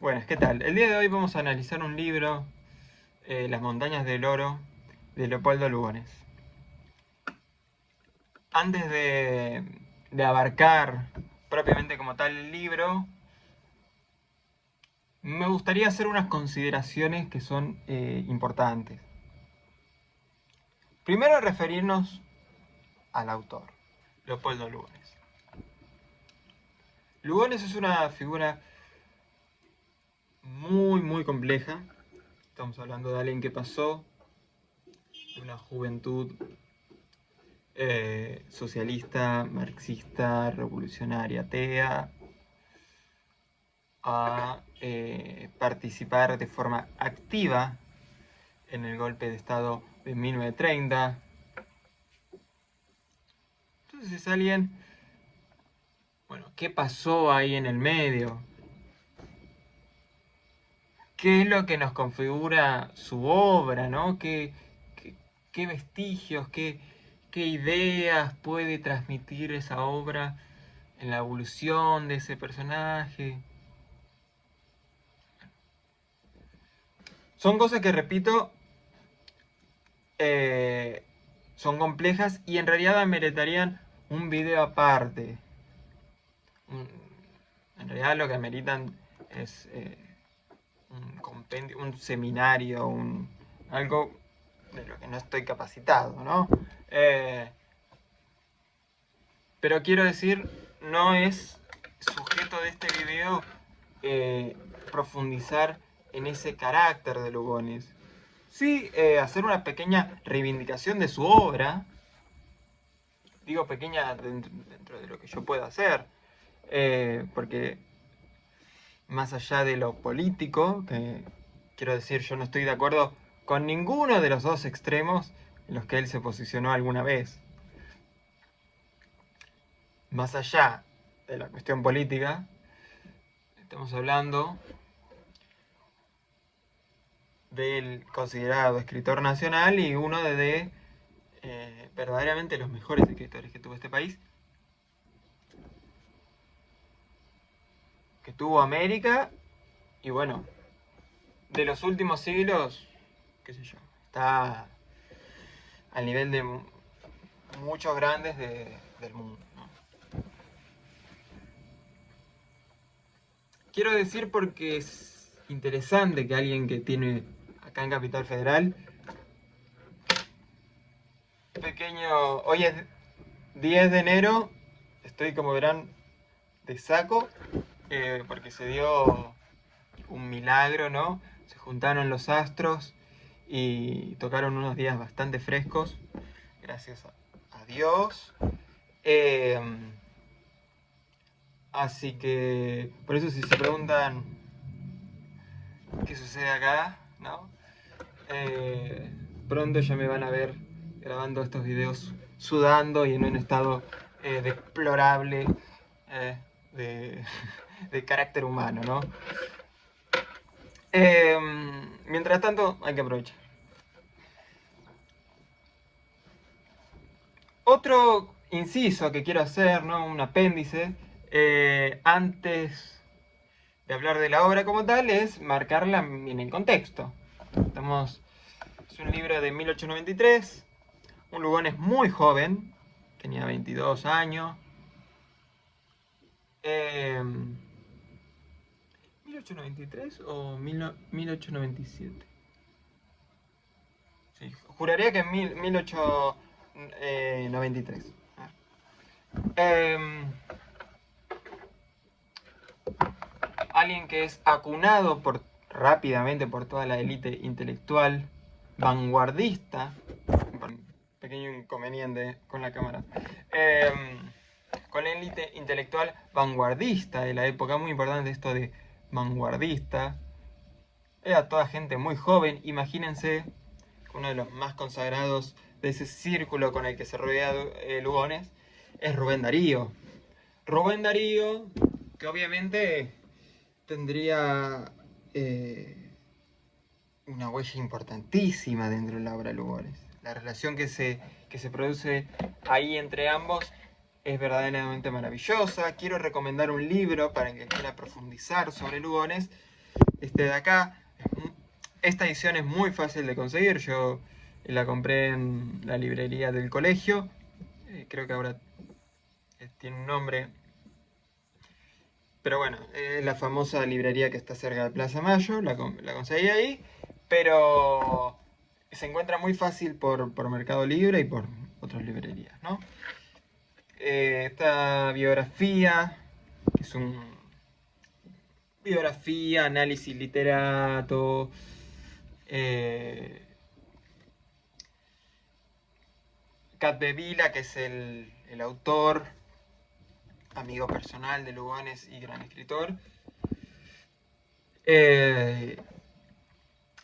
Buenas, ¿qué tal? El día de hoy vamos a analizar un libro, Las montañas del oro, de Leopoldo Lugones. Antes de abarcar propiamente como tal el libro, me gustaría hacer unas consideraciones que son importantes. Primero referirnos al autor, Leopoldo Lugones. Lugones es una figura muy compleja. Estamos hablando de alguien que pasó de una juventud socialista, marxista, revolucionaria, atea, a participar de forma activa en el golpe de Estado de 1930. Entonces es alguien, bueno, ¿qué pasó ahí en el medio? ¿Qué es lo que nos configura su obra, ¿no? ¿Qué vestigios, qué ideas puede transmitir esa obra en la evolución de ese personaje? Son cosas que, repito, son complejas y en realidad meritarían un video aparte. En realidad lo que ameritan es un compendio, un seminario, algo de lo que no estoy capacitado, ¿no? Pero quiero decir, no es sujeto de este video profundizar en ese carácter de Lugones. Sí, hacer una pequeña reivindicación de su obra. Digo pequeña dentro de lo que yo pueda hacer. Porque más allá de lo político, que quiero decir, yo no estoy de acuerdo con ninguno de los dos extremos en los que él se posicionó alguna vez. Más allá de la cuestión política, estamos hablando del considerado escritor nacional y uno de verdaderamente los mejores escritores que tuvo este país, que tuvo América, y bueno, de los últimos siglos, qué sé yo, está al nivel de muchos grandes del mundo, ¿no? Quiero decir porque es interesante que alguien que tiene acá en Capital Federal, pequeño, hoy es 10 de enero, estoy como verán de saco, porque se dio un milagro, ¿no? Se juntaron los astros y tocaron unos días bastante frescos, gracias a Dios. Así que, por eso si se preguntan qué sucede acá, ¿no? Pronto ya me van a ver grabando estos videos sudando y en un estado deplorable de, de carácter humano, ¿no? Mientras tanto, hay que aprovechar. Otro inciso que quiero hacer, ¿no? Un apéndice, antes de hablar de la obra como tal, es marcarla en el contexto. Es un libro de 1893, un Lugones muy joven, tenía 22 años. 1893 o 1897. Sí, juraría que en 1893. Alguien que es acunado rápidamente por toda la élite intelectual, vanguardista. Pequeño inconveniente con la cámara. Con la élite intelectual vanguardista de la época, muy importante esto de vanguardista. Era toda gente muy joven, imagínense, uno de los más consagrados de ese círculo con el que se rodea Lugones es Rubén Darío. Rubén Darío, que obviamente tendría una huella importantísima dentro de la obra de Lugones. La relación que se produce ahí entre ambos es verdaderamente maravillosa. Quiero recomendar un libro para el que quiera profundizar sobre Lugones, este de acá. Esta edición es muy fácil de conseguir, yo la compré en la librería del colegio, creo que ahora tiene un nombre, pero bueno, es la famosa librería que está cerca de Plaza Mayo, la conseguí ahí, pero se encuentra muy fácil por Mercado Libre y por otras librerías, ¿no? Esta biografía, que es un biografía, análisis literato, Capdevila, que es el autor, amigo personal de Lugones y gran escritor,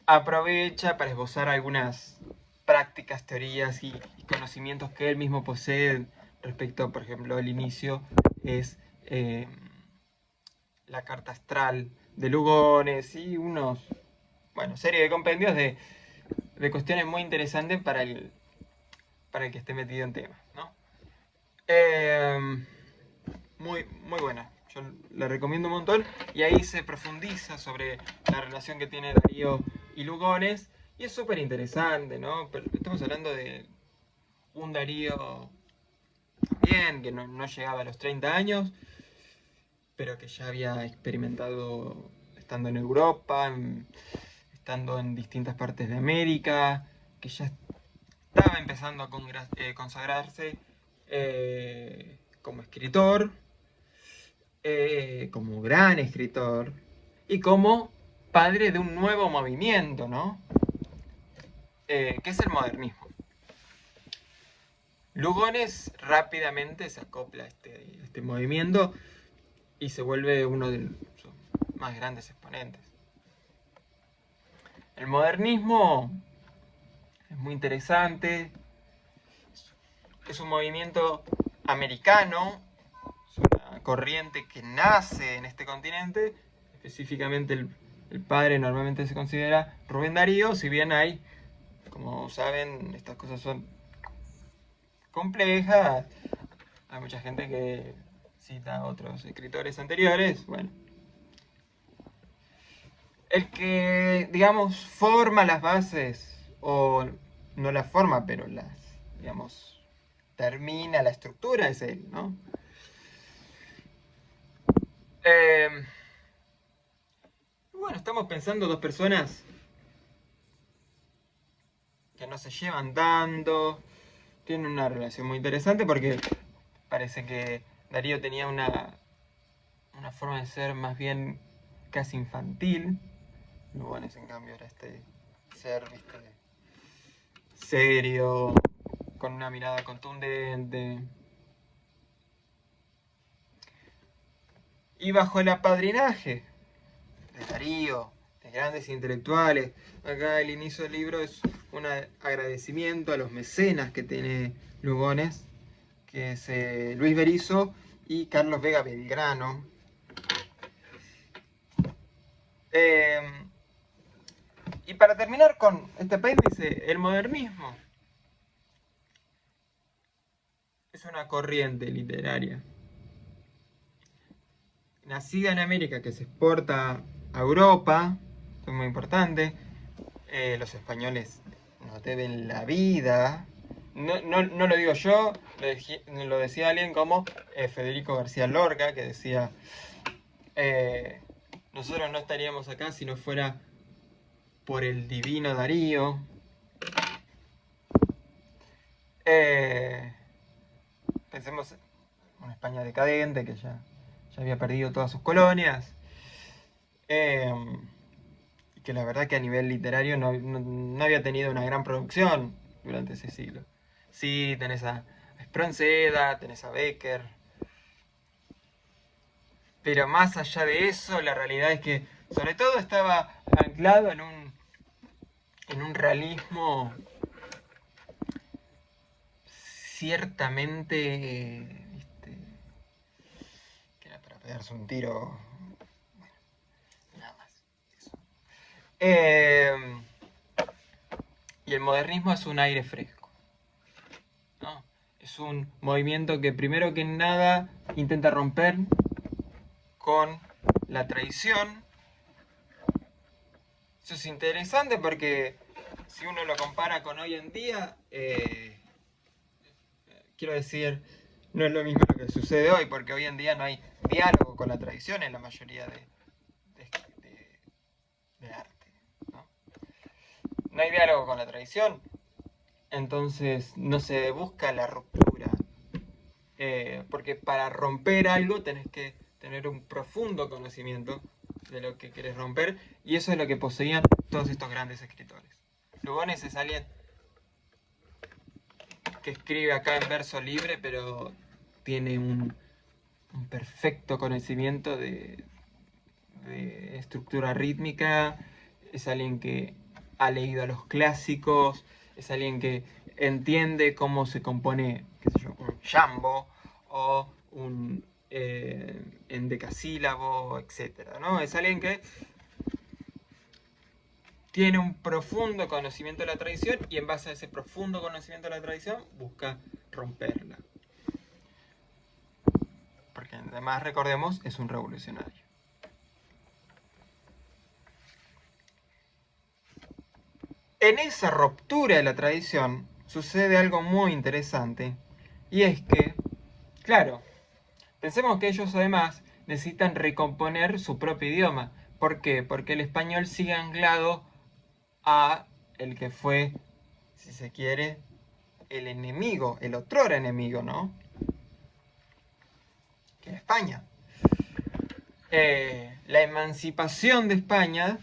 aprovecha para esbozar algunas prácticas, teorías y conocimientos que él mismo posee respecto, por ejemplo, el inicio es la carta astral de Lugones y serie de compendios de cuestiones muy interesantes para el que esté metido en temas, ¿no? Muy buena, yo la recomiendo un montón, y ahí se profundiza sobre la relación que tiene Darío y Lugones, y es súper interesante, ¿no? Pero estamos hablando de un Darío bien, que no llegaba a los 30 años, pero que ya había experimentado estando en Europa, estando en distintas partes de América, que ya estaba empezando a consagrarse como escritor, como gran escritor y como padre de un nuevo movimiento, ¿no? Que es el modernismo. Lugones rápidamente se acopla a este movimiento y se vuelve uno de sus más grandes exponentes. El modernismo es muy interesante, es un movimiento americano, es una corriente que nace en este continente, específicamente el padre normalmente se considera Rubén Darío, si bien hay, como saben, estas cosas son complejas, hay mucha gente que cita a otros escritores anteriores, bueno. El que, digamos, forma las bases, o no las forma, pero las, digamos, termina la estructura es él, ¿no? Bueno, estamos pensando dos personas que no se llevan tanto, tienen una relación muy interesante porque parece que Darío tenía una forma de ser más bien casi infantil. Lugones, en cambio, era este ser, ¿viste? Serio, con una mirada contundente. Y bajo el apadrinaje de Darío, de grandes intelectuales. Acá el inicio del libro es un agradecimiento a los mecenas que tiene Lugones, que es Luis Berisso y Carlos Vega Belgrano. Y para terminar con este apéndice, el modernismo es una corriente literaria nacida en América que se exporta a Europa, es muy importante. Los españoles nos deben la vida. No lo digo yo, lo decía alguien como Federico García Lorca, que decía, nosotros no estaríamos acá si no fuera por el divino Darío. Pensemos en una España decadente que ya había perdido todas sus colonias. Que la verdad que a nivel literario no había tenido una gran producción durante ese siglo. Sí, tenés a Espronceda, tenés a Becker, pero más allá de eso, la realidad es que sobre todo estaba anclado en un realismo ciertamente, que era para pegarse un tiro, bueno, nada más. Eso. Y el modernismo es un aire fresco, ¿no? Es un movimiento que primero que nada intenta romper con la tradición Eso es interesante porque si uno lo compara con hoy en día, quiero decir, no es lo mismo lo que sucede hoy, porque hoy en día no hay diálogo con la tradición en la mayoría de arte, ¿no? No hay diálogo con la tradición, entonces no se busca la ruptura, porque para romper algo tenés que tener un profundo conocimiento de lo que querés romper, y eso es lo que poseían todos estos grandes escritores. Lugones es alguien que escribe acá en verso libre, pero tiene un perfecto conocimiento de estructura rítmica, es alguien que ha leído a los clásicos, es alguien que entiende cómo se compone, qué sé yo, un jambo o un endecasílabo, etc., ¿no? Es alguien que tiene un profundo conocimiento de la tradición y en base a ese profundo conocimiento de la tradición busca romperla. Porque además, recordemos, es un revolucionario. En esa ruptura de la tradición sucede algo muy interesante, y es que, claro, pensemos que ellos además necesitan recomponer su propio idioma. ¿Por qué? Porque el español sigue anclado a el que fue, si se quiere, el enemigo, el otrora enemigo, ¿no? Que era España. La emancipación de España,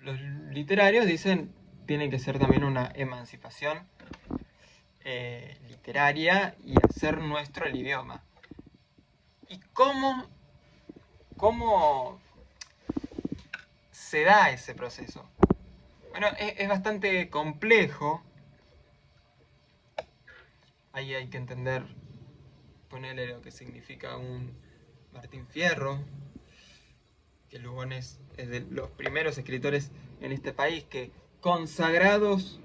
los literarios dicen, tiene que ser también una emancipación literaria y hacer nuestro el idioma. ¿Y cómo se da ese proceso? Bueno, es bastante complejo. Ahí hay que entender, ponerle lo que significa un Martín Fierro, que Lugones es de los primeros escritores en este país que, consagrados,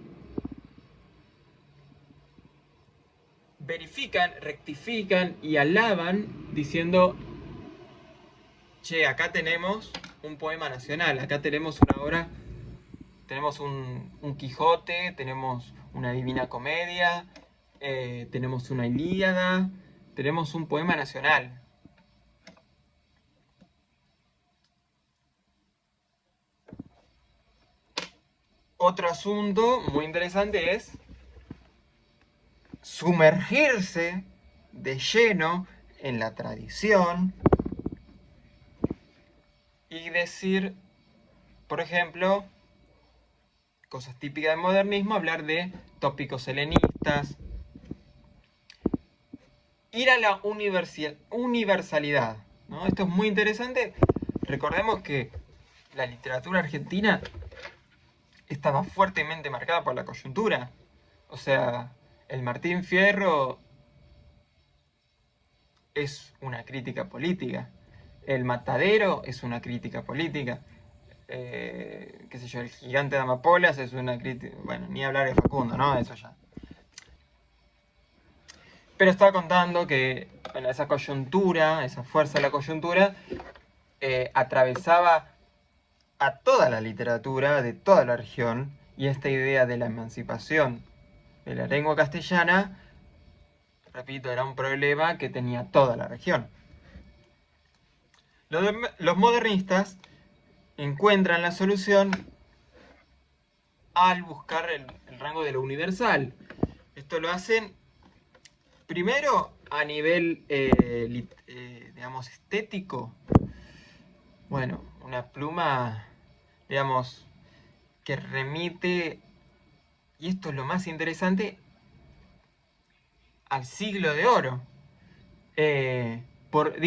verifican, rectifican y alaban diciendo: che, acá tenemos un poema nacional, acá tenemos una obra, tenemos un Quijote, tenemos una Divina Comedia, tenemos una Ilíada, tenemos un poema nacional. Otro asunto muy interesante es sumergirse de lleno en la tradición y decir, por ejemplo, cosas típicas del modernismo, hablar de tópicos helenistas, ir a la universalidad, ¿no? Esto es muy interesante. Recordemos que la literatura argentina estaba fuertemente marcada por la coyuntura. O sea, el Martín Fierro es una crítica política. El Matadero es una crítica política. Qué sé yo, el Gigante de Amapolas es una crítica. Bueno, ni hablar de Facundo, ¿no? Eso ya. Pero estaba contando que, bueno, esa coyuntura, esa fuerza de la coyuntura, atravesaba a toda la literatura de toda la región, y esta idea de la emancipación de la lengua castellana, repito, era un problema que tenía toda la región. Los modernistas encuentran la solución al buscar el rango de lo universal. Esto lo hacen primero a nivel, digamos, estético. Bueno, una pluma, digamos, que remite, y esto es lo más interesante, al siglo de oro. Por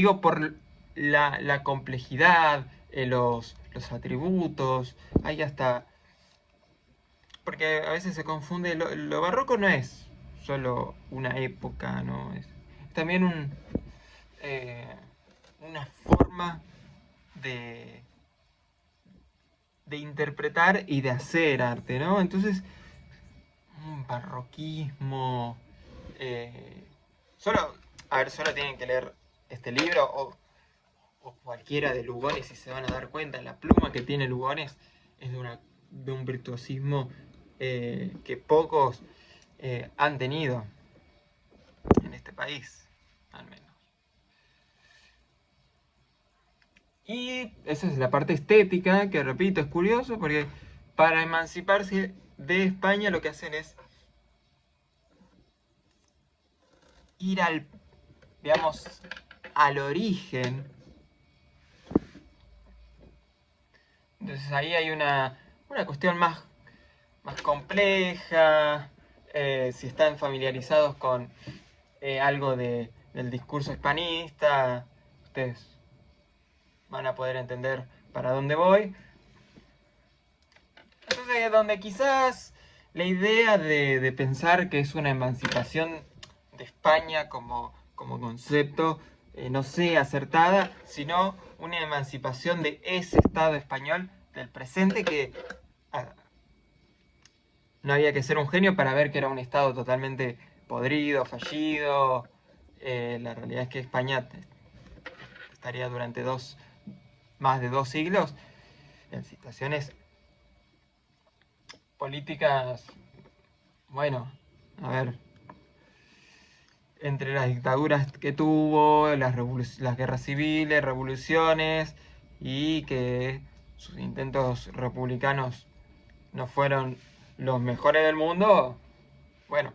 la complejidad, los atributos, hay hasta... Porque a veces se confunde, lo barroco no es solo una época, ¿no? Es también una forma de, de interpretar y de hacer arte, ¿no? Entonces, un barroquismo... solo tienen que leer este libro o cualquiera de Lugones y se van a dar cuenta, la pluma que tiene Lugones es de un virtuosismo que pocos han tenido en este país, al menos. Y esa es la parte estética, que repito, es curioso porque para emanciparse de España lo que hacen es ir al, digamos, al origen. Entonces ahí hay una cuestión más compleja. Si están familiarizados con algo del discurso hispanista, ustedes van a poder entender para dónde voy. Entonces, donde quizás la idea de pensar que es una emancipación de España como concepto no sea acertada, sino una emancipación de ese Estado español del presente que no había que ser un genio para ver que era un Estado totalmente podrido, fallido. La realidad es que España estaría durante más de 2 siglos en situaciones políticas, bueno, a ver, entre las dictaduras que tuvo, las guerras civiles, revoluciones, y que sus intentos republicanos no fueron los mejores del mundo, bueno,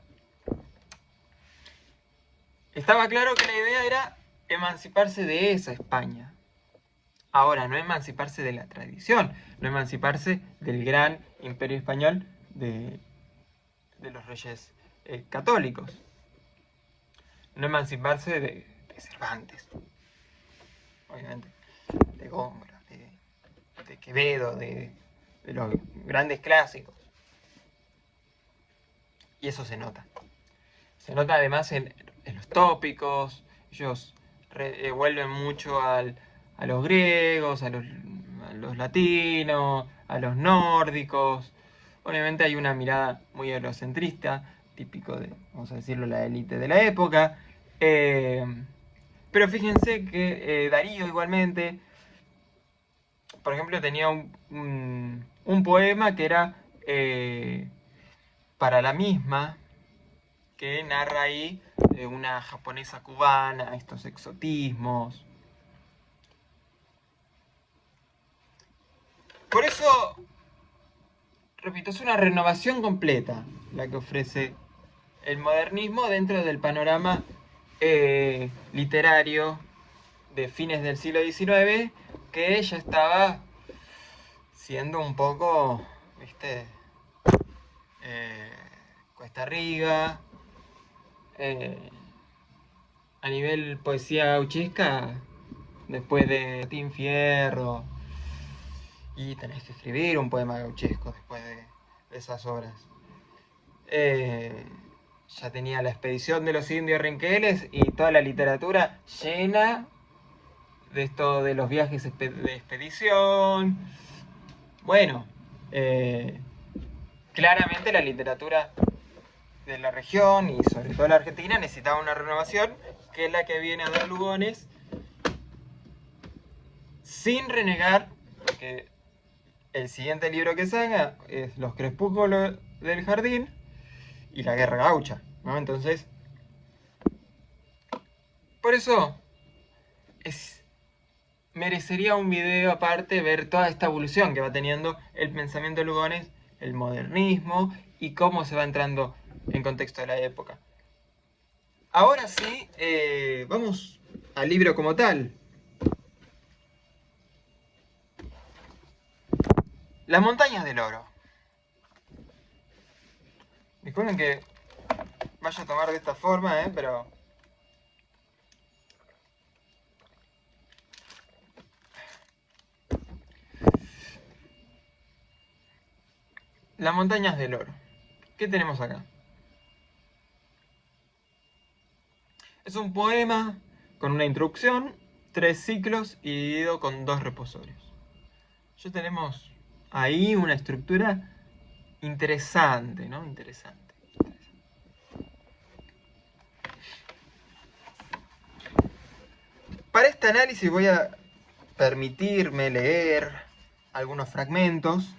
estaba claro que la idea era emanciparse de esa España. Ahora, no emanciparse de la tradición, no emanciparse del gran imperio español de los reyes católicos. No emanciparse de Cervantes, obviamente, de Góngora, de Quevedo, de los grandes clásicos. Y eso se nota. Se nota además en los tópicos. Ellos vuelven mucho a los griegos, a los latinos, a los nórdicos. Obviamente hay una mirada muy eurocentrista, típico de, vamos a decirlo, la élite de la época. Pero fíjense que Darío igualmente, por ejemplo, tenía un poema que era para la misma, que narra ahí una japonesa cubana, estos exotismos. Por eso, repito, es una renovación completa la que ofrece el modernismo dentro del panorama literario de fines del siglo XIX, que ya estaba siendo un poco, viste, cuesta arriba. A nivel poesía gauchesca, después de Martín Fierro, y tenés que escribir un poema gauchesco después de esas obras. Ya tenía la expedición de los indios Rinqueles y toda la literatura llena de esto de los viajes de expedición. Bueno, claramente la literatura de la región y sobre todo la Argentina necesitaba una renovación, que es la que viene a dar Lugones, sin renegar, porque el siguiente libro que salga es Los crepúsculos del jardín y la guerra gaucha, ¿no? Entonces, por eso merecería un video aparte ver toda esta evolución que va teniendo el pensamiento de Lugones, el modernismo y cómo se va entrando en contexto de la época. Ahora sí, vamos al libro como tal. Las montañas del oro. Disculpen que vaya a tomar de esta forma, pero... Las montañas del oro. ¿Qué tenemos acá? Es un poema con una introducción, 3 ciclos y dividido con 2 reposorios. Ya tenemos ahí una estructura interesante, ¿no? Interesante. Para este análisis voy a permitirme leer algunos fragmentos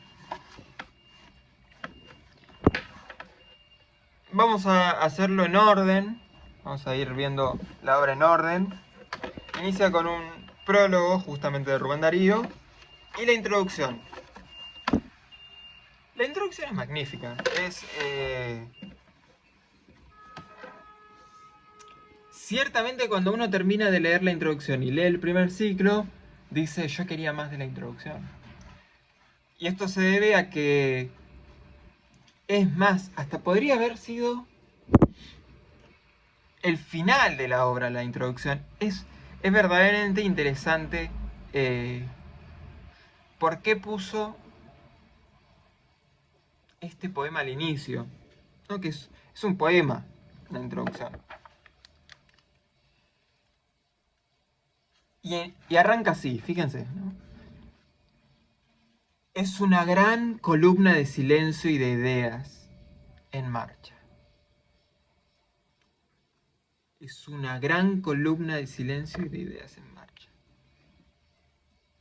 vamos a hacerlo en orden. Vamos a ir viendo la obra en orden. Inicia con un prólogo justamente de Rubén Darío y la introducción. La introducción es magnífica. Ciertamente cuando uno termina de leer la introducción y lee el primer ciclo, dice yo quería más de la introducción. Y esto se debe a que, es más, hasta podría haber sido el final de la obra, la introducción. Es verdaderamente interesante por qué puso este poema al inicio. ¿No? Que es un poema, la introducción. Y arranca así, fíjense, ¿no? Es una gran columna de silencio y de ideas en marcha. Es una gran columna de silencio y de ideas en marcha.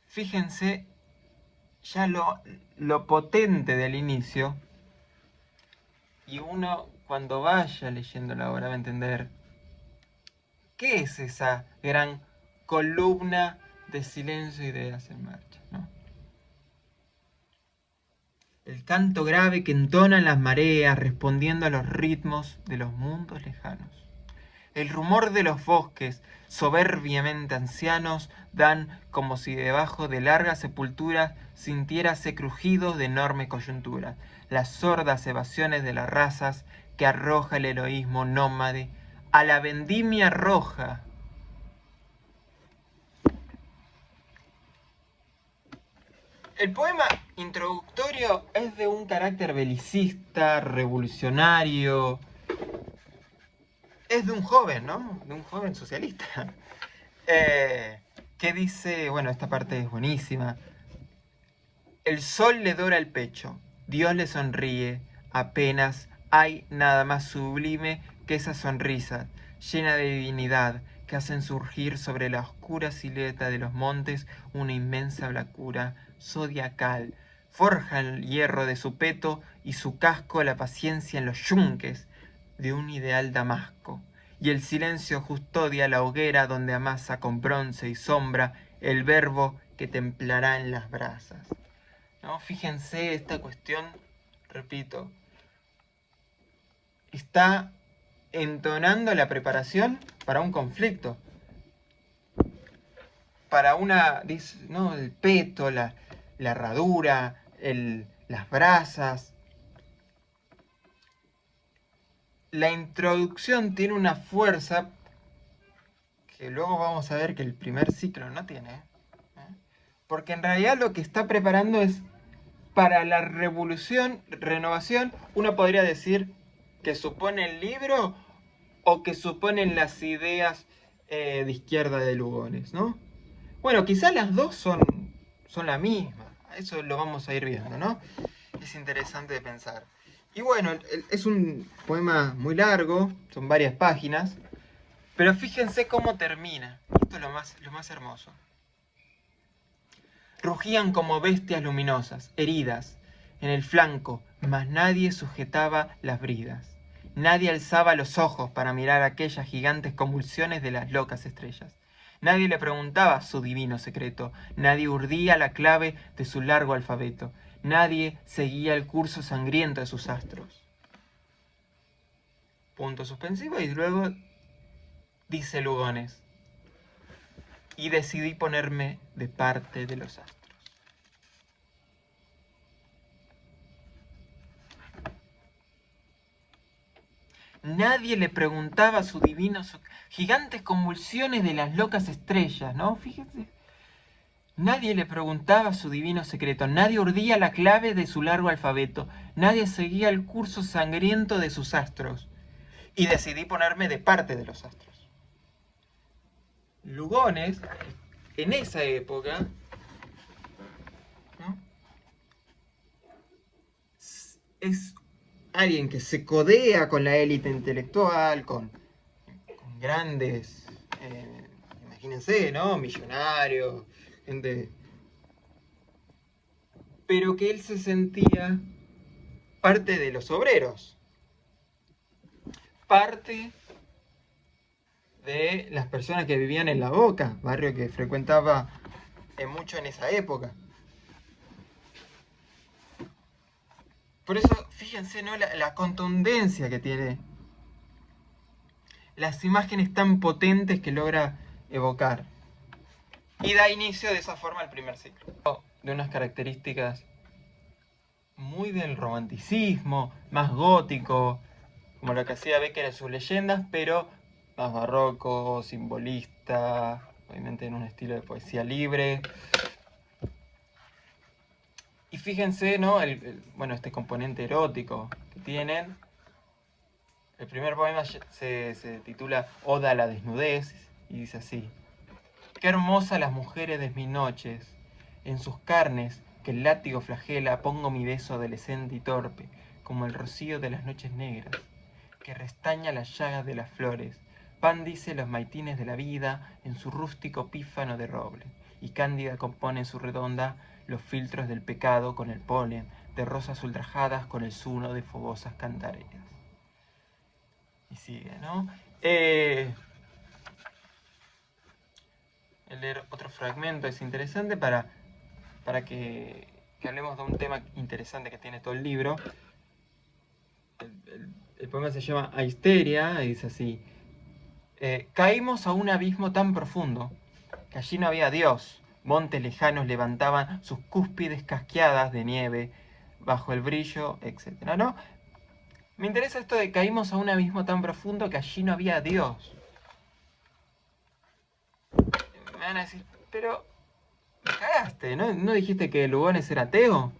Fíjense ya lo potente del inicio, y uno cuando vaya leyendo la obra va a entender qué es esa gran columna de silencio y de ideas en marcha, ¿no? El canto grave que entonan las mareas respondiendo a los ritmos de los mundos lejanos. El rumor de los bosques, soberbiamente ancianos, dan como si debajo de largas sepulturas sintiérase crujidos de enorme coyuntura, las sordas evasiones de las razas que arroja el heroísmo nómade a la vendimia roja. El poema introductorio es de un carácter belicista, revolucionario. Es de un joven, ¿no? De un joven socialista. Que dice, bueno, esta parte es buenísima. El sol le dora el pecho, Dios le sonríe, apenas hay nada más sublime que esa sonrisa, llena de divinidad, que hacen surgir sobre la oscura silueta de los montes una inmensa blancura zodiacal. Forja el hierro de su peto y su casco la paciencia en los yunques de un ideal damasco. Y el silencio custodia la hoguera donde amasa con bronce y sombra el verbo que templará en las brasas. ¿No? Fíjense esta cuestión, repito, está entonando la preparación para un conflicto, para una, ¿no? El peto, la herradura, las brasas. La introducción tiene una fuerza que luego vamos a ver que el primer ciclo no tiene, ¿eh? Porque en realidad lo que está preparando es para la revolución, renovación. Uno podría decir que supone el libro o que suponen las ideas de izquierda de Lugones, ¿no? Bueno, quizás las dos son la misma. Eso lo vamos a ir viendo, ¿no? Es interesante de pensar. Y bueno, es un poema muy largo, son varias páginas, pero fíjense cómo termina. Esto es lo más hermoso. Rugían como bestias luminosas, heridas, en el flanco, mas nadie sujetaba las bridas. Nadie alzaba los ojos para mirar aquellas gigantes convulsiones de las locas estrellas. Nadie le preguntaba su divino secreto, nadie urdía la clave de su largo alfabeto, nadie seguía el curso sangriento de sus astros. Punto suspensivo y luego dice Lugones, y decidí ponerme de parte de los astros. Nadie le preguntaba a su divino, gigantes convulsiones de las locas estrellas, ¿no? Fíjense. Nadie le preguntaba su divino secreto, nadie urdía la clave de su largo alfabeto, nadie seguía el curso sangriento de sus astros. Y decidí ponerme de parte de los astros. Lugones, en esa época, ¿no? Es alguien que se codea con la élite intelectual, con grandes, imagínense, ¿no? Millonarios, gente. Pero que él se sentía parte de los obreros, parte de las personas que vivían en La Boca, barrio que frecuentaba mucho en esa época. Por eso, fíjense, ¿no? La contundencia que tiene, las imágenes tan potentes que logra evocar. Y da inicio de esa forma al primer ciclo. De unas características muy del romanticismo, más gótico, como lo que hacía Becker en sus leyendas, pero más barroco, simbolista, obviamente en un estilo de poesía libre. Y fíjense, ¿no? Bueno, este componente erótico que tienen. El primer poema se titula Oda a la desnudez y dice así: qué hermosas las mujeres de mis noches, en sus carnes que el látigo flagela pongo mi beso adolescente y torpe, como el rocío de las noches negras, que restaña las llagas de las flores. Pan dice los maitines de la vida en su rústico pífano de roble, y cándida compone en su redonda los filtros del pecado con el polen, de rosas ultrajadas con el zuno de fogosas cantareras. Y sigue, ¿no? Leer otro fragmento es interesante para que hablemos de un tema interesante que tiene todo el libro. El poema se llama Aisteria y dice así: caímos a un abismo tan profundo que allí no había Dios. Montes lejanos levantaban sus cúspides casqueadas de nieve bajo el brillo, etc. ¿No? Me interesa esto de caímos a un abismo tan profundo que allí no había Dios. Me van a decir, pero me cagaste, ¿no? ¿No dijiste que Lugones era ateo?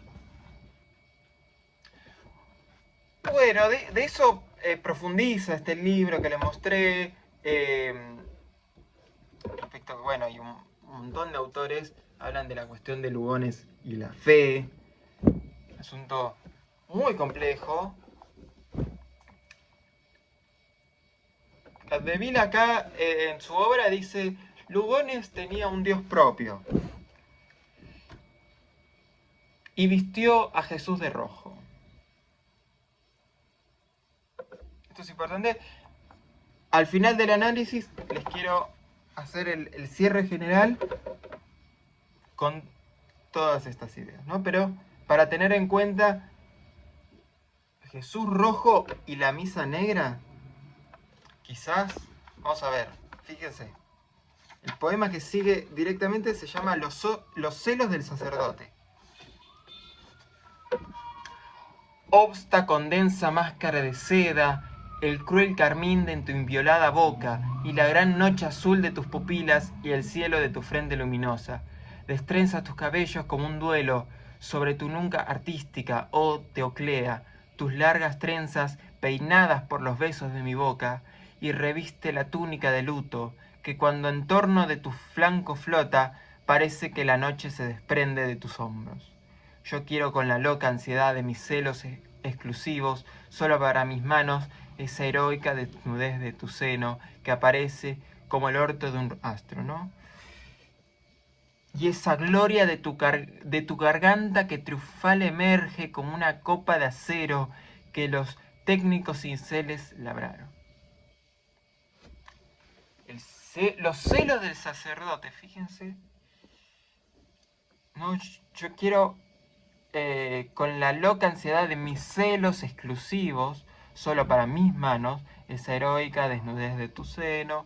Bueno, de eso profundiza este libro que les mostré. Respecto, bueno, hay un montón de autores hablan de la cuestión de Lugones y la fe. Asunto muy complejo. Capdeville acá en su obra dice: Lugones tenía un Dios propio y vistió a Jesús de rojo. Esto es importante. Al final del análisis les quiero hacer el cierre general con todas estas ideas, ¿no? Pero para tener en cuenta Jesús rojo y la misa negra, quizás, vamos a ver, fíjense, el poema que sigue directamente se llama Los celos del sacerdote. Obsta con densa máscara de seda, el cruel carmín de tu inviolada boca, y la gran noche azul de tus pupilas y el cielo de tu frente luminosa. Destrenza tus cabellos como un duelo sobre tu nuca artística, oh Teoclea, tus largas trenzas peinadas por los besos de mi boca, y reviste la túnica de luto, que cuando en torno de tu flanco flota, parece que la noche se desprende de tus hombros. Yo quiero con la loca ansiedad de mis celos exclusivos, solo para mis manos, esa heroica desnudez de tu seno que aparece como el orto de un astro, ¿no? Y esa gloria de tu garganta que triunfal emerge como una copa de acero que los técnicos cinceles labraron. Los celos del sacerdote, fíjense. No, yo quiero con la loca ansiedad de mis celos exclusivos, solo para mis manos, esa heroica desnudez de tu seno.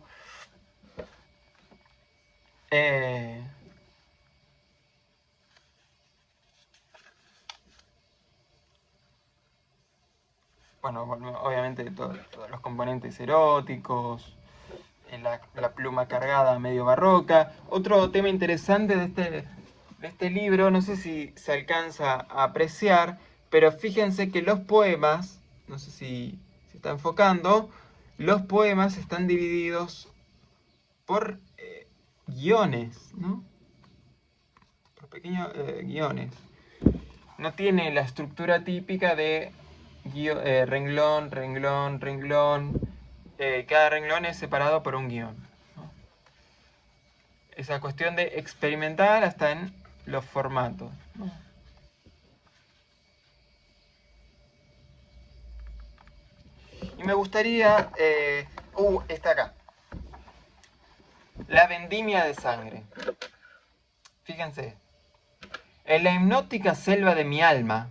Bueno, obviamente todos los componentes eróticos, la pluma cargada medio barroca. Otro tema interesante de este libro, no sé si se alcanza a apreciar, pero fíjense que los poemas, no sé si se está enfocando, los poemas están divididos por guiones, ¿no? Por pequeños guiones. No tiene la estructura típica de renglón, renglón, renglón. Cada renglón es separado por un guión, ¿no? Esa cuestión de experimentar hasta en los formatos, ¿no? Y me gustaría... está acá. La vendimia de sangre. Fíjense. En la hipnótica selva de mi alma,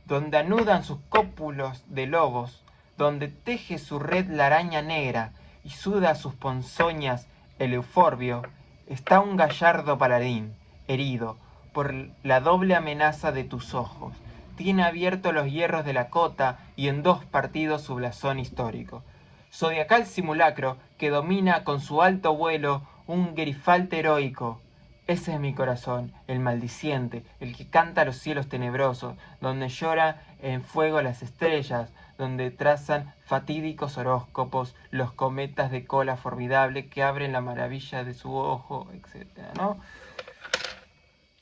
donde anudan sus cópulos de lobos, donde teje su red la araña negra y suda sus ponzoñas el euforbio, está un gallardo paladín, herido por la doble amenaza de tus ojos. Tiene abiertos los hierros de la cota y en dos partidos su blasón histórico. Zodiacal simulacro que domina con su alto vuelo un gerifalte heroico. Ese es mi corazón, el maldiciente, el que canta a los cielos tenebrosos, donde llora en fuego las estrellas, donde trazan fatídicos horóscopos los cometas de cola formidable que abren la maravilla de su ojo, etc., ¿no?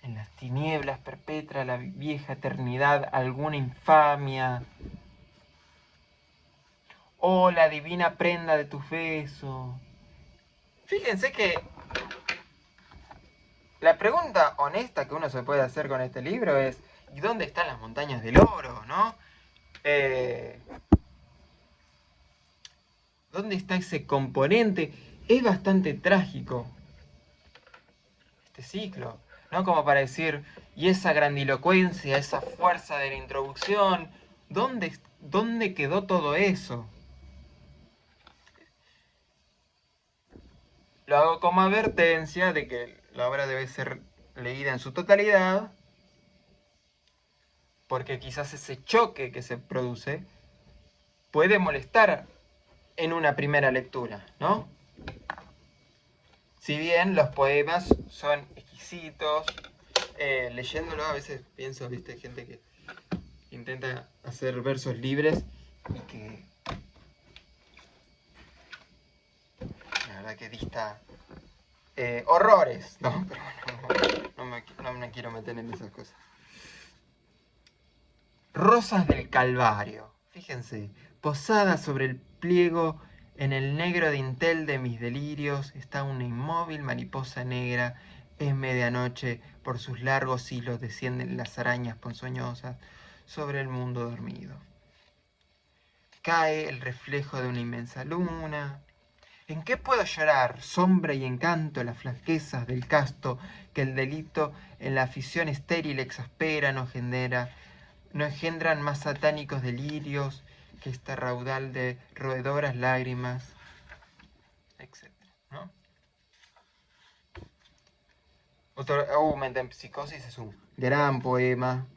En las tinieblas perpetra la vieja eternidad alguna infamia. Oh, la divina prenda de tus besos. Fíjense que la pregunta honesta que uno se puede hacer con este libro es: ¿y dónde están las montañas del oro, no? ¿Dónde está ese componente? Es bastante trágico este ciclo, ¿no? Como para decir, y esa grandilocuencia, esa fuerza de la introducción, ¿dónde quedó todo eso? Lo hago como advertencia de que la obra debe ser leída en su totalidad, porque quizás ese choque que se produce puede molestar en una primera lectura, ¿no? Si bien los poemas son exquisitos, leyéndolo a veces pienso, viste, gente que intenta hacer versos libres y que la verdad que dista horrores, ¿no? Pero bueno, no me quiero meter en esas cosas. Rosas del Calvario, fíjense, posadas sobre el pliego, en el negro dintel de mis delirios, está una inmóvil mariposa negra. Es medianoche, por sus largos hilos descienden las arañas ponzoñosas sobre el mundo dormido. Cae el reflejo de una inmensa luna. ¿En qué puedo llorar? Sombra y encanto, las flaquezas del casto que el delito en la afición estéril exaspera, no engendran más satánicos delirios que este raudal de roedoras lágrimas, etc., ¿no? Metempsicosis es un gran poema.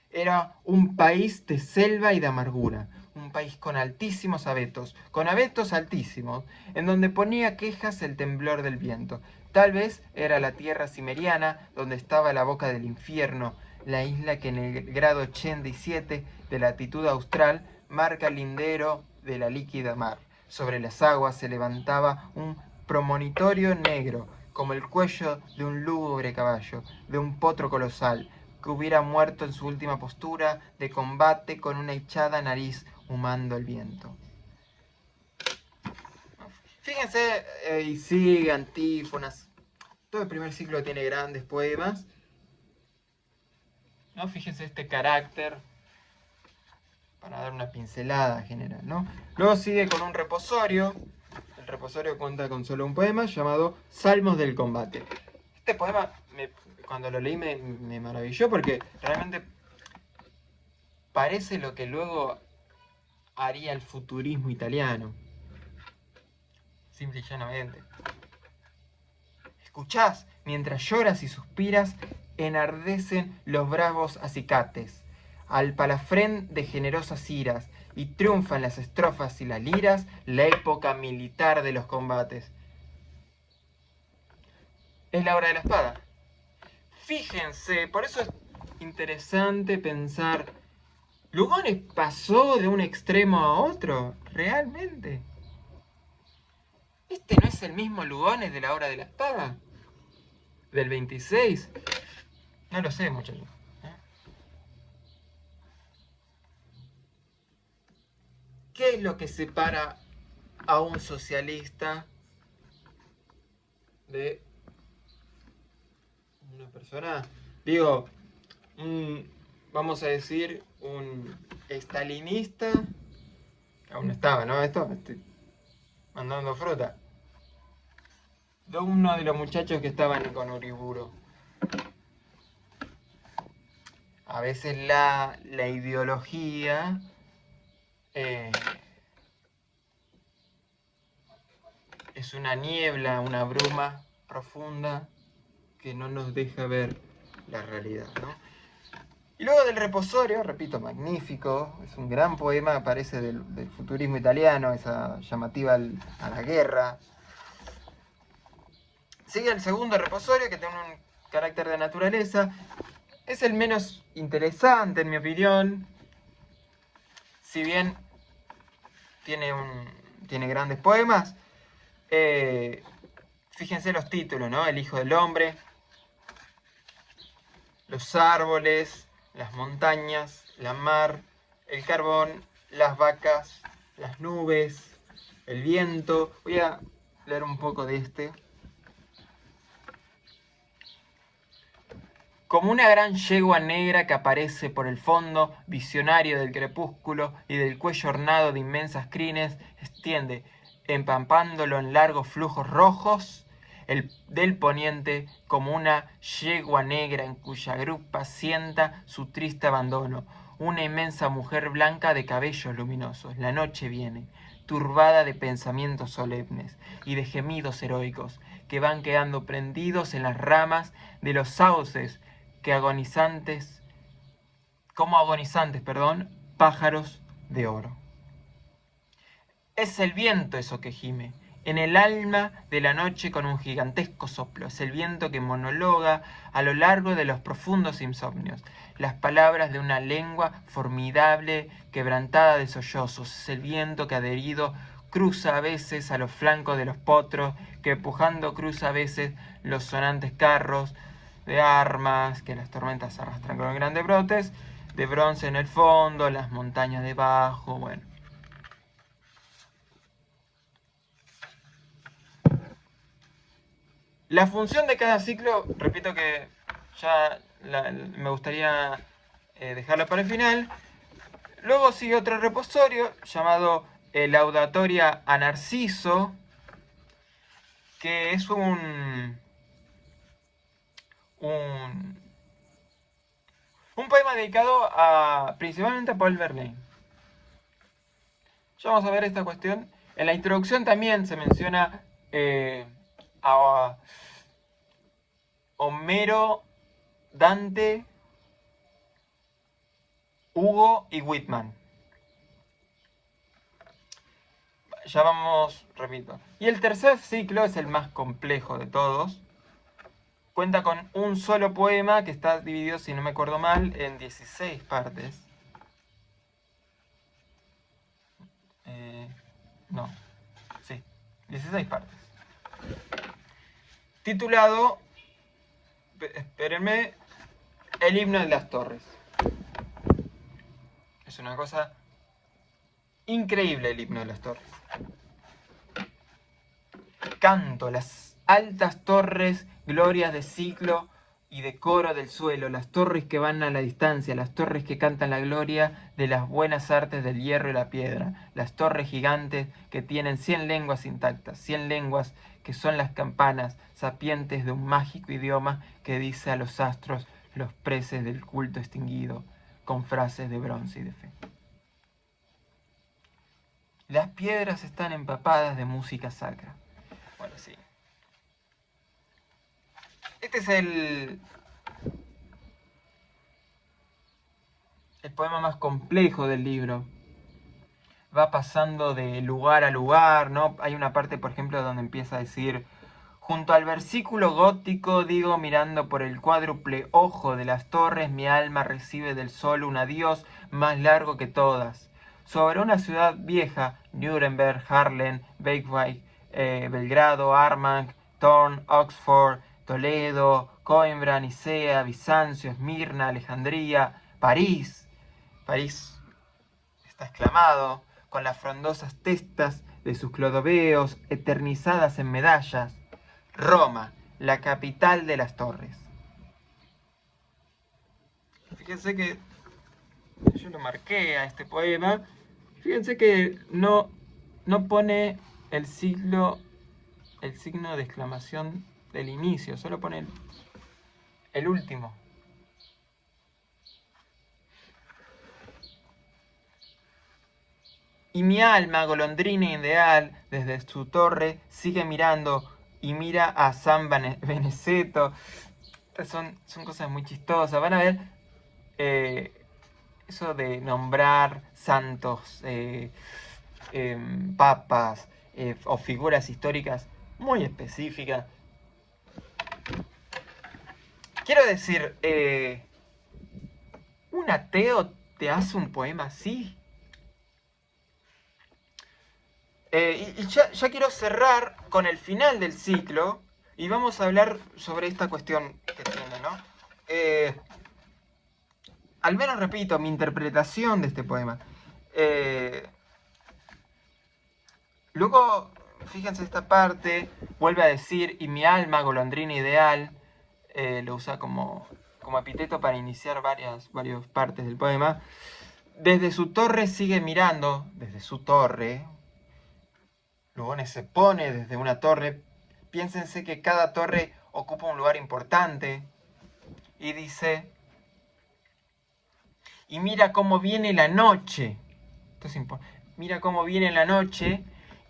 Era un país de selva y de amargura, un país con altísimos abetos, con abetos altísimos, en donde ponía quejas el temblor del viento. Tal vez era la tierra cimeriana, donde estaba la boca del infierno, la isla que en el grado 87 de latitud austral marca el lindero de la líquida mar. Sobre las aguas se levantaba un promonitorio negro, como el cuello de un lúgubre caballo, de un potro colosal, que hubiera muerto en su última postura de combate con una hinchada nariz humando el viento. Fíjense, y sigue antífonas. Todo el primer ciclo tiene grandes poemas, ¿no? Fíjense este carácter, para dar una pincelada general, ¿no? Luego sigue con un reposorio. El reposorio cuenta con solo un poema llamado Salmos del Combate. Este poema, cuando lo leí, me maravilló porque realmente parece lo que luego haría el futurismo italiano. Simple y llanamente. Escuchás, mientras lloras y suspiras, enardecen los bravos acicates, al palafrén de generosas iras, y triunfan las estrofas y las liras, la época militar de los combates. Es la hora de la espada. Fíjense, por eso es interesante pensar, ¿Lugones pasó de un extremo a otro? ¿Realmente? ¿Este no es el mismo Lugones de la hora de la espada? ¿Del 26? No lo sé, muchachos. ¿Qué es lo que separa a un socialista de una persona? Digo, vamos a decir, un estalinista Aún no estaba, ¿no? Esto me estoy mandando fruta. De uno de los muchachos que estaban con Uriburu. A veces la ideología es una niebla, una bruma profunda que no nos deja ver la realidad, ¿no? Y luego del reposorio, repito, magnífico, es un gran poema, aparece del futurismo italiano, esa llamativa a la guerra. Sigue el segundo reposorio, que tiene un carácter de naturaleza. Es el menos interesante, en mi opinión. Si bien tiene grandes poemas, fíjense los títulos, ¿no? El Hijo del Hombre, los árboles, las montañas, la mar, el carbón, las vacas, las nubes, el viento. Voy a leer un poco de este. Como una gran yegua negra que aparece por el fondo, visionario del crepúsculo y del cuello ornado de inmensas crines, extiende, empampándolo en largos flujos rojos, del poniente, como una yegua negra en cuya grupa sienta su triste abandono, una inmensa mujer blanca de cabellos luminosos. La noche viene, turbada de pensamientos solemnes y de gemidos heroicos, que van quedando prendidos en las ramas de los sauces, que como agonizantes, pájaros de oro. Es el viento eso que gime, en el alma de la noche con un gigantesco soplo. Es el viento que monologa a lo largo de los profundos insomnios, las palabras de una lengua formidable, quebrantada de sollozos. Es el viento que adherido cruza a veces a los flancos de los potros, que empujando cruza a veces los sonantes carros de armas que las tormentas arrastran con grandes brotes de bronce en el fondo, las montañas debajo, bueno. La función de cada ciclo, repito que ya me gustaría dejarla para el final. Luego sigue otro reposorio llamado Laudatoria a Narciso, que es un poema dedicado principalmente a Paul Verlaine. Ya vamos a ver esta cuestión. En la introducción también se menciona a Homero, Dante, Hugo y Whitman. Ya vamos, repito. Y el tercer ciclo es el más complejo de todos. Cuenta con un solo poema que está dividido, si no me acuerdo mal, en 16 partes. No, sí, 16 partes. Titulado, espérenme, El himno de las torres. Es una cosa increíble el himno de las torres. Canto las altas torres, glorias de ciclo y de coro del suelo, las torres que van a la distancia, las torres que cantan la gloria de las buenas artes del hierro y la piedra, las torres gigantes que tienen 100 lenguas intactas, 100 lenguas que son las campanas sapientes de un mágico idioma que dice a los astros los preces del culto extinguido, con frases de bronce y de fe. Las piedras están empapadas de música sacra. Bueno, sí. Este es el poema más complejo del libro. Va pasando de lugar a lugar, ¿no? Hay una parte, por ejemplo, donde empieza a decir: junto al versículo gótico, digo, mirando por el cuádruple ojo de las torres, mi alma recibe del sol un adiós más largo que todas. Sobre una ciudad vieja, Nuremberg, Haarlem, Beverwijk, Belgrado, Armagh, Thorn, Oxford, Toledo, Coimbra, Nicea, Bizancio, Esmirna, Alejandría, París. París está exclamado, con las frondosas testas de sus clodoveos eternizadas en medallas. Roma, la capital de las torres. Fíjense que yo lo marqué a este poema Fíjense que no pone el signo de exclamación del inicio, solo pone el último. Y mi alma, golondrina ideal, desde su torre sigue mirando y mira a San Benedetto. Son cosas muy chistosas. Van a ver eso de nombrar santos, papas o figuras históricas muy específicas. Quiero decir, ¿un ateo te hace un poema así? Y ya quiero cerrar con el final del ciclo y vamos a hablar sobre esta cuestión que tiene, ¿no? Al menos repito, mi interpretación de este poema. Luego, fíjense esta parte, vuelve a decir, y mi alma, golondrina ideal, lo usa como epíteto para iniciar varias partes del poema. Desde su torre sigue mirando, desde su torre, Lugones se pone desde una torre. Piénsense que cada torre ocupa un lugar importante. Y dice, y mira cómo viene la noche. Mira cómo viene la noche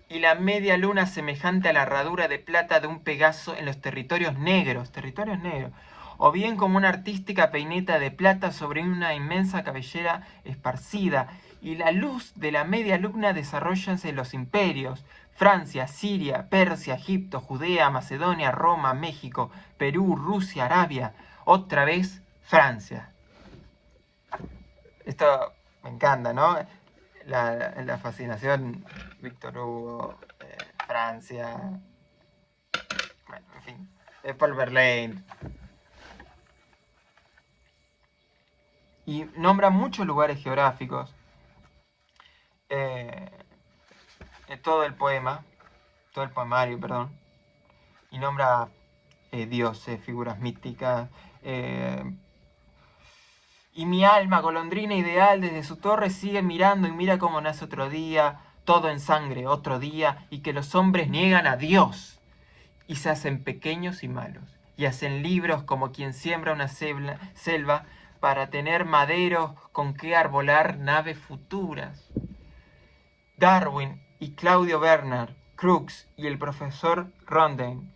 y la media luna semejante a la herradura de plata de un Pegaso en los territorios negros. O bien como una artística peineta de plata sobre una inmensa cabellera esparcida. Y la luz de la media luna desarrollándose en los imperios. Francia, Siria, Persia, Egipto, Judea, Macedonia, Roma, México, Perú, Rusia, Arabia. Otra vez, Francia. Esto me encanta, ¿no? La fascinación, Víctor Hugo, Francia, bueno, en fin, Paul Verlaine. Y nombra muchos lugares geográficos en todo el poemario, perdón. Y nombra dioses, figuras místicas. Y mi alma, golondrina ideal, desde su torre sigue mirando y mira cómo nace otro día, todo en sangre, otro día, y que los hombres niegan a Dios y se hacen pequeños y malos, y hacen libros como quien siembra una selva para tener maderos con que arbolar naves futuras. Darwin y Claudio Bernard, Crookes y el profesor Rondon,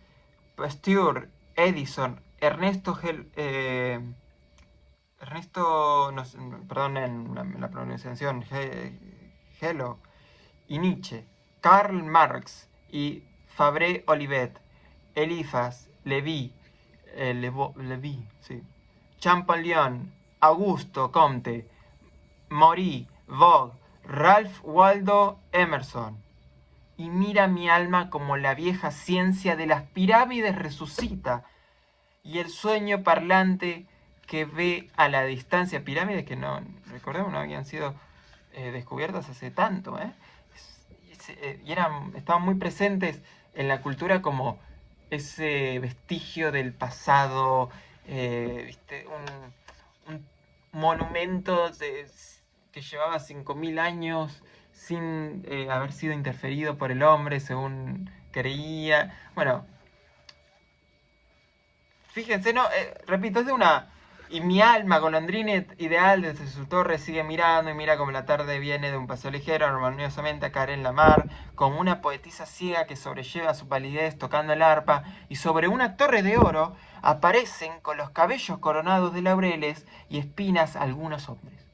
Pasteur, Edison, Ernesto, no, perdón en la pronunciación, Hello, y Nietzsche, Karl Marx y Fabre Olivet, Eliphas, Levi, sí, Champollion, Augusto Comte, Maury, Vogue, Ralph Waldo Emerson. Y mira mi alma como la vieja ciencia de las pirámides resucita, y el sueño parlante que ve a la distancia pirámides que no, recordemos, no habían sido descubiertas hace tanto, y estaban muy presentes en la cultura como ese vestigio del pasado, ¿viste? Un monumento que llevaba 5000 años sin haber sido interferido por el hombre, según creía. Bueno, fíjense, no, repito, es de una... Y mi alma, golondrina ideal, desde su torre sigue mirando y mira como la tarde viene de un paseo ligero, armoniosamente a caer en la mar, como una poetisa ciega que sobrelleva su palidez tocando el arpa, y sobre una torre de oro aparecen con los cabellos coronados de laureles y espinas algunos hombres.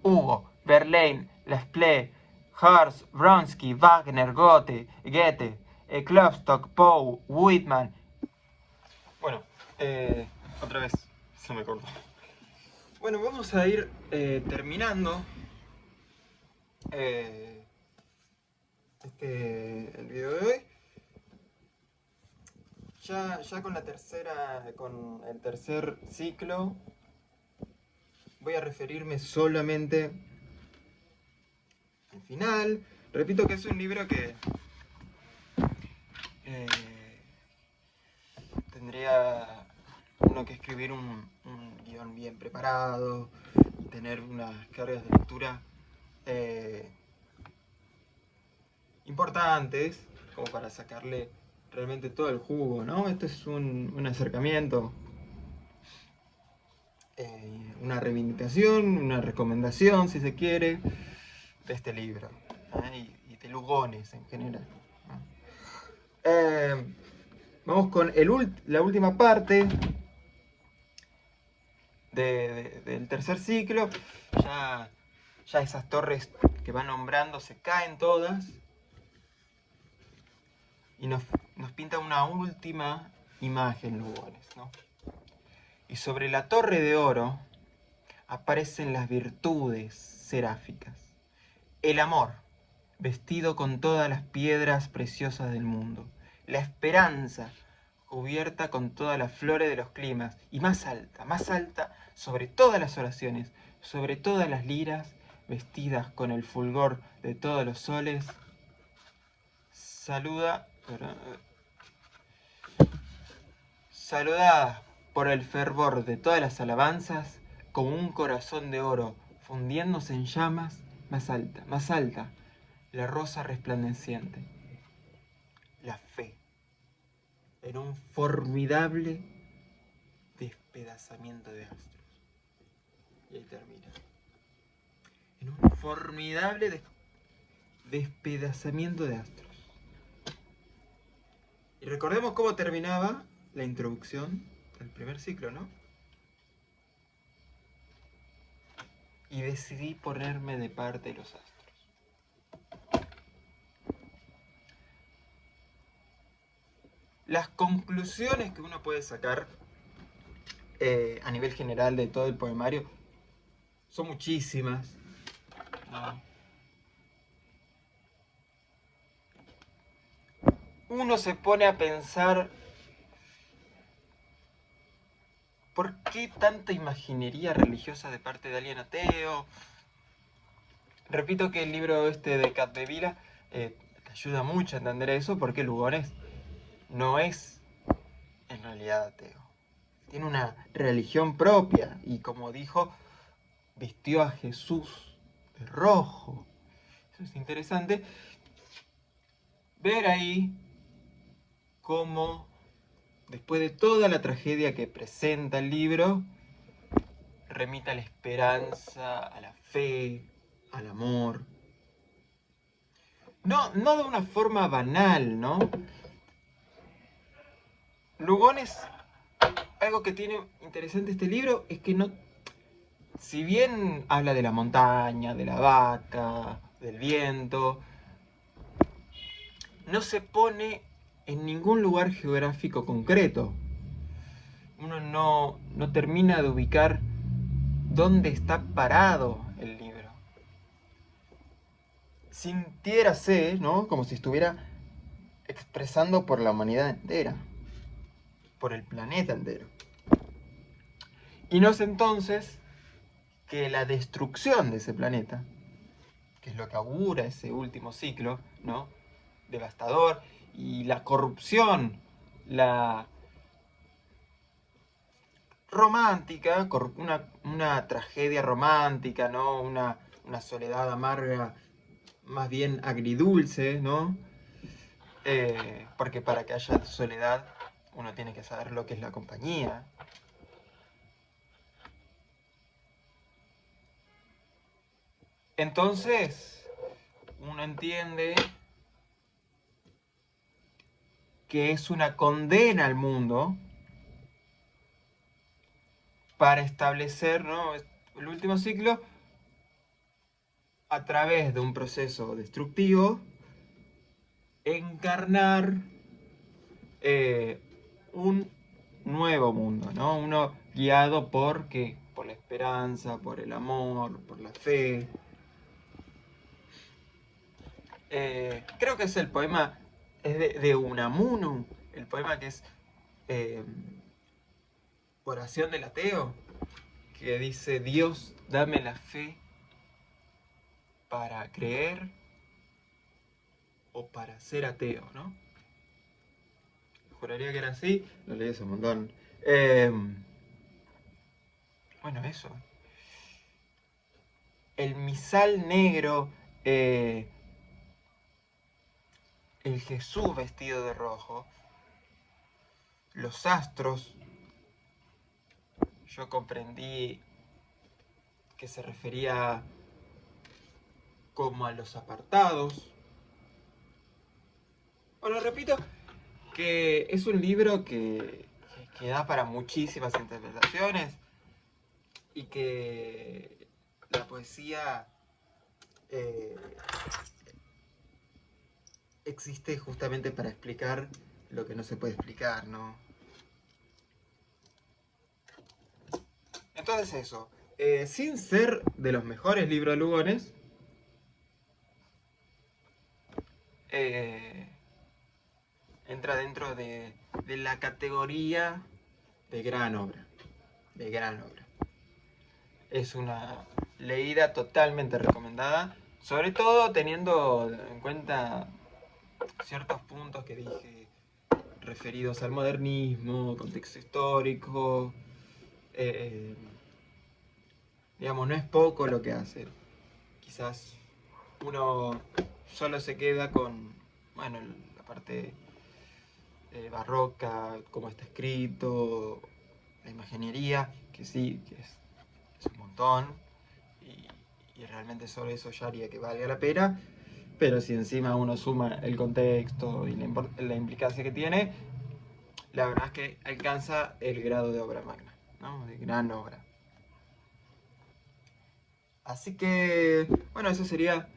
Hugo, Verlaine, Lesple, Herz, Vronsky, Wagner, Goethe, Klopstock, Poe, Whitman. Bueno, otra vez se me cortó. Bueno, vamos a ir terminando el video de hoy. Ya con el tercer ciclo, voy a referirme solamente al final. Repito que es un libro que tendría uno que escribir un guión bien preparado y tener unas cargas de lectura importantes, como para sacarle realmente todo el jugo, ¿no? Esto es un acercamiento, una reivindicación, una recomendación, si se quiere, de este libro, y de Lugones en general, ¿no? Vamos con la última parte del tercer ciclo. Ya esas torres que va nombrando se caen todas y nos pinta una última imagen, Lugones, ¿no? Y sobre la torre de oro aparecen las virtudes seráficas. El amor, vestido con todas las piedras preciosas del mundo. La esperanza, cubierta con todas las flores de los climas. Y más alta, sobre todas las oraciones, sobre todas las liras, vestidas con el fulgor de todos los soles, saludada por el fervor de todas las alabanzas, como un corazón de oro fundiéndose en llamas, más alta, la rosa resplandeciente, la fe, en un formidable despedazamiento de astros. Y ahí termina. En un formidable despedazamiento de astros. Y recordemos cómo terminaba la introducción del primer ciclo, ¿no? Y decidí ponerme de parte de los astros. Las conclusiones que uno puede sacar a nivel general de todo el poemario son muchísimas, ¿no? Uno se pone a pensar, ¿por qué tanta imaginería religiosa de parte de alguien ateo? Repito que el libro de Capdevila te ayuda mucho a entender eso, porque Lugones no es en realidad ateo. Tiene una religión propia y, como dijo, vistió a Jesús de rojo. Eso es interesante ver ahí cómo, después de toda la tragedia que presenta el libro, remite a la esperanza, a la fe, al amor. No de una forma banal, ¿no? Lugones, algo que tiene interesante este libro es que no, si bien habla de la montaña, de la vaca, del viento, no se pone en ningún lugar geográfico concreto. Uno no termina de ubicar dónde está parado el libro. Sintiérase, ¿no? Como si estuviera expresando por la humanidad entera, por el planeta entero. Y no es entonces que la destrucción de ese planeta, que es lo que augura ese último ciclo, ¿no? Devastador, y la corrupción, la romántica, una tragedia romántica, ¿no? Una soledad amarga, más bien agridulce, ¿no? Porque para que haya soledad uno tiene que saber lo que es la compañía. Entonces, uno entiende que es una condena al mundo para establecer, ¿no?, el último ciclo a través de un proceso destructivo, encarnar un nuevo mundo, ¿no? Uno guiado por ¿qué? Por la esperanza, por el amor, por la fe. Creo que es el poema, es de Unamuno, el poema que es Oración del Ateo, que dice: Dios, dame la fe para creer o para ser ateo, ¿no? Juraría que era así, lo leí hace un montón. Bueno, eso. El misal negro, el Jesús vestido de rojo, los astros. Yo comprendí que se refería como a los apartados. Bueno, repito que es un libro que da para muchísimas interpretaciones y que la poesía existe justamente para explicar lo que no se puede explicar, ¿no? Entonces eso, sin ser de los mejores libros de Lugones, entra dentro de la categoría de gran obra, de gran obra. Es una leída totalmente recomendada, sobre todo teniendo en cuenta ciertos puntos que dije referidos al modernismo, contexto histórico. Digamos, no es poco lo que hace. Quizás uno solo se queda con, bueno, la parte barroca, cómo está escrito, la imaginería, que sí, que es un montón, y realmente sobre eso ya haría que valga la pena, pero si encima uno suma el contexto y la implicancia que tiene, la verdad es que alcanza el grado de obra magna, ¿no? De gran obra. Así que, bueno, eso sería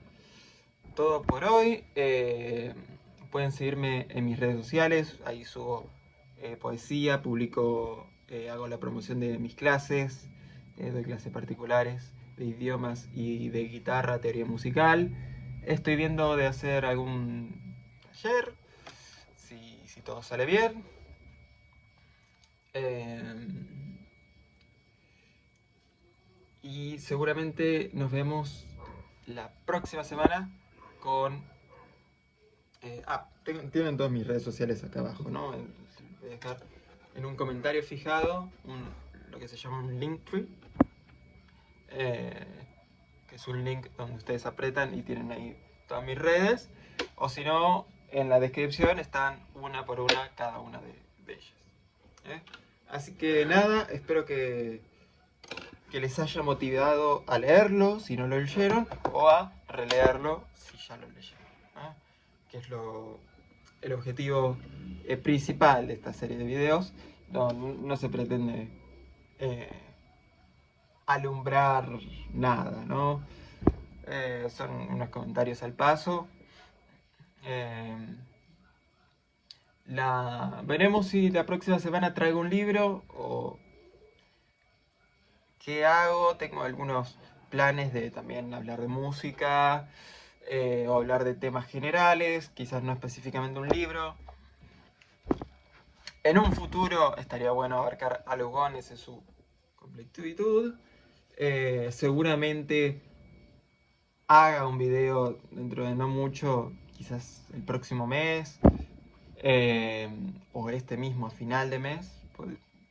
todo por hoy. Pueden seguirme en mis redes sociales, ahí subo poesía, publico, hago la promoción de mis clases, doy clases particulares de idiomas y de guitarra, teoría musical. Estoy viendo de hacer algún taller, si todo sale bien. Y seguramente nos vemos la próxima semana con... tienen todas mis redes sociales acá abajo, ¿no? Voy a dejar en un comentario fijado lo que se llama un Linktree, que es un link donde ustedes apretan y tienen ahí todas mis redes, o si no, en la descripción están una por una cada una de ellas. ¿Eh? Así que nada, espero que les haya motivado a leerlo si no lo leyeron o a releerlo si ya lo leyeron, ¿eh? Que es el objetivo principal de esta serie de videos. No se pretende alumbrar nada, ¿no? Son unos comentarios al paso. Veremos si la próxima semana traigo un libro o qué hago. Tengo algunos planes de también hablar de música o hablar de temas generales, quizás no específicamente un libro. En un futuro estaría bueno abarcar a Lugones en su completitud. Seguramente haga un video dentro de no mucho, quizás el próximo mes, o este mismo final de mes,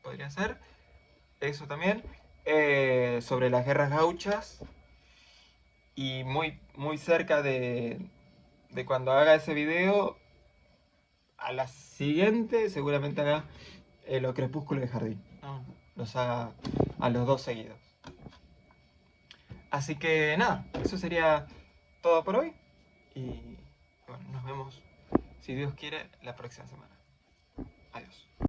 podría ser. Eso también. Sobre las guerras gauchas. Y muy cerca de cuando haga ese video, a la siguiente seguramente haga Los Crepúsculos de Jardín, ¿no? Los haga a los dos seguidos. Así que nada, eso sería todo por hoy. Y bueno, nos vemos, si Dios quiere, la próxima semana. Adiós.